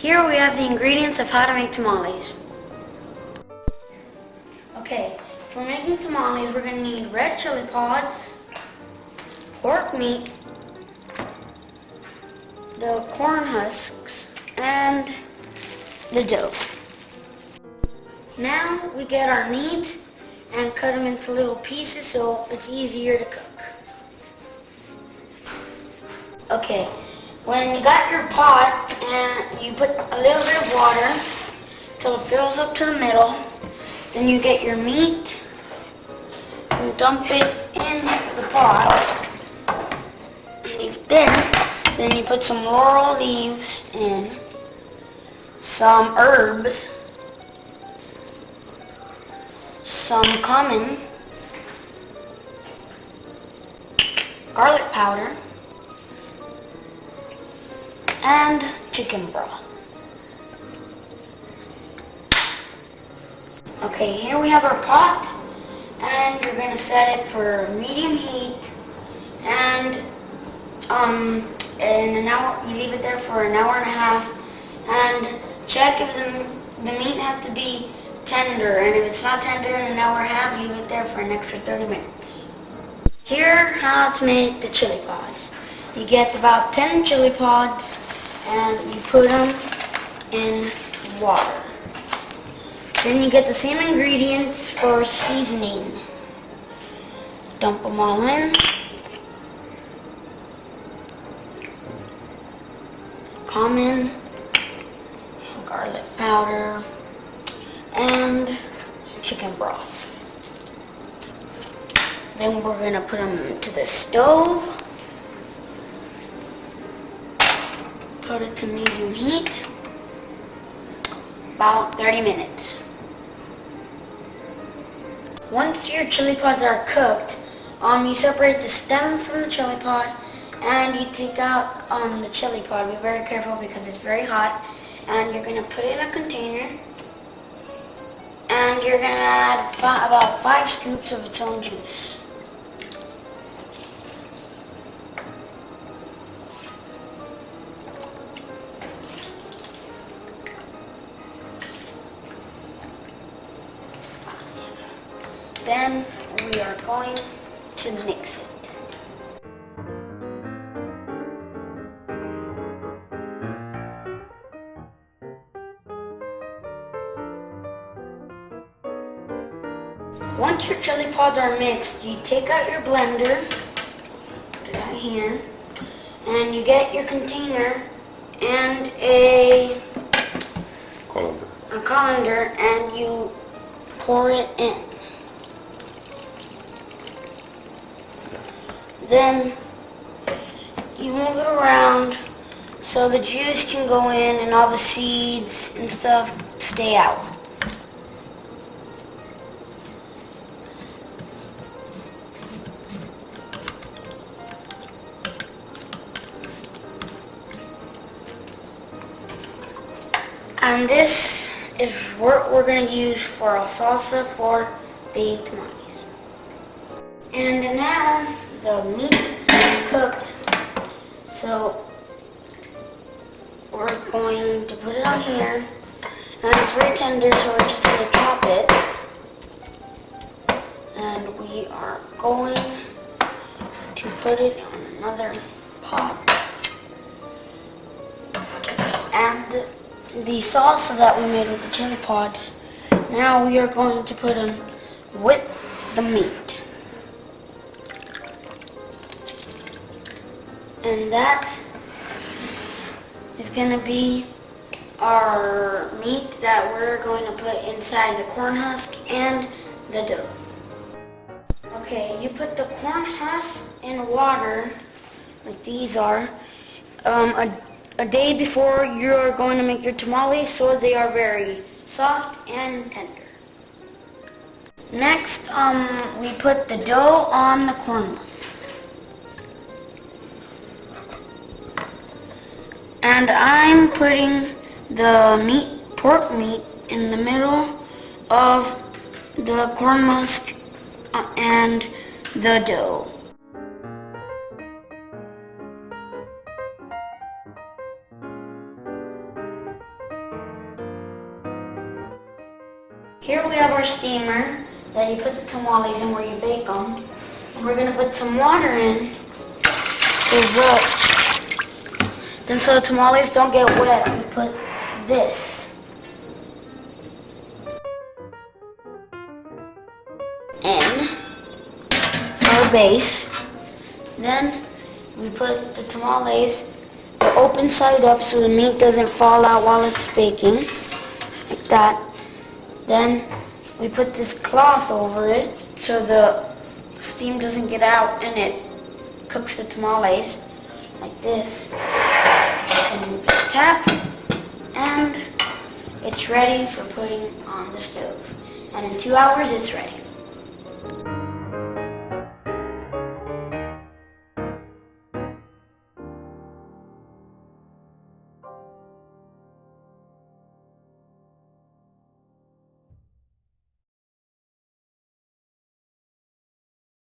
Here we have the ingredients of how to make tamales. Okay, for making tamales we're going to need red chili pods, pork meat, the corn husks, and the dough. Now we get our meat and cut them into little pieces so it's easier to cook. Okay, when you got your pot and you put a little bit of water till it fills up to the middle, then you get your meat and dump it in the pot, leave it there. Then you put some laurel leaves in, some herbs, some cumin, garlic powder, and chicken broth. Okay, here we have our pot, and you're going to set it for medium heat, and in an hour, you leave it there for an hour and a half, and check if the meat has to be tender, and if it's not tender in an hour and a half, leave it there for an extra 30 minutes. Here, how to make the chili pods. You get about 10 chili pods, and you put them in water. Then you get the same ingredients for seasoning. Dump them all in. Cumin, garlic powder, and chicken broth. Then we're going to put them to the stove. Put it to medium heat. About 30 minutes. Once your chili pods are cooked, you separate the stem from the chili pod, and you take out the chili pod. Be very careful because it's very hot. And you're going to put it in a container, and you're going to add about 5 scoops of its own juice. Then we are going to mix it. Once your chili pods are mixed, you take out your blender, put it out here, and you get your container and a colander, and you pour it in. Then you move it around so the juice can go in and all the seeds and stuff stay out. And this is what we're going to use for a salsa for the tamales. And now the meat is cooked, so we're going to put it on here, and it's very tender, so we're just going to chop it, and we are going to put it on another pot. And the salsa that we made with the chili pods, now we are going to put them with the meat. And that is going to be our meat that we're going to put inside the corn husk and the dough. Okay, you put the corn husk in water, like these are, a day before you're going to make your tamales, so they are very soft and tender. Next, we put the dough on the corn husk. And I'm putting the pork meat in the middle of the corn husk and the dough. Here we have our steamer that you put the tamales in where you bake them. And we're going to put some water in. Then so the tamales don't get wet, we put this. In our base. Then we put the tamales the open side up so the meat doesn't fall out while it's baking. Like that. Then we put this cloth over it so the steam doesn't get out and it cooks the tamales like this. And we put the tap and it's ready for putting on the stove. And in 2 hours it's ready.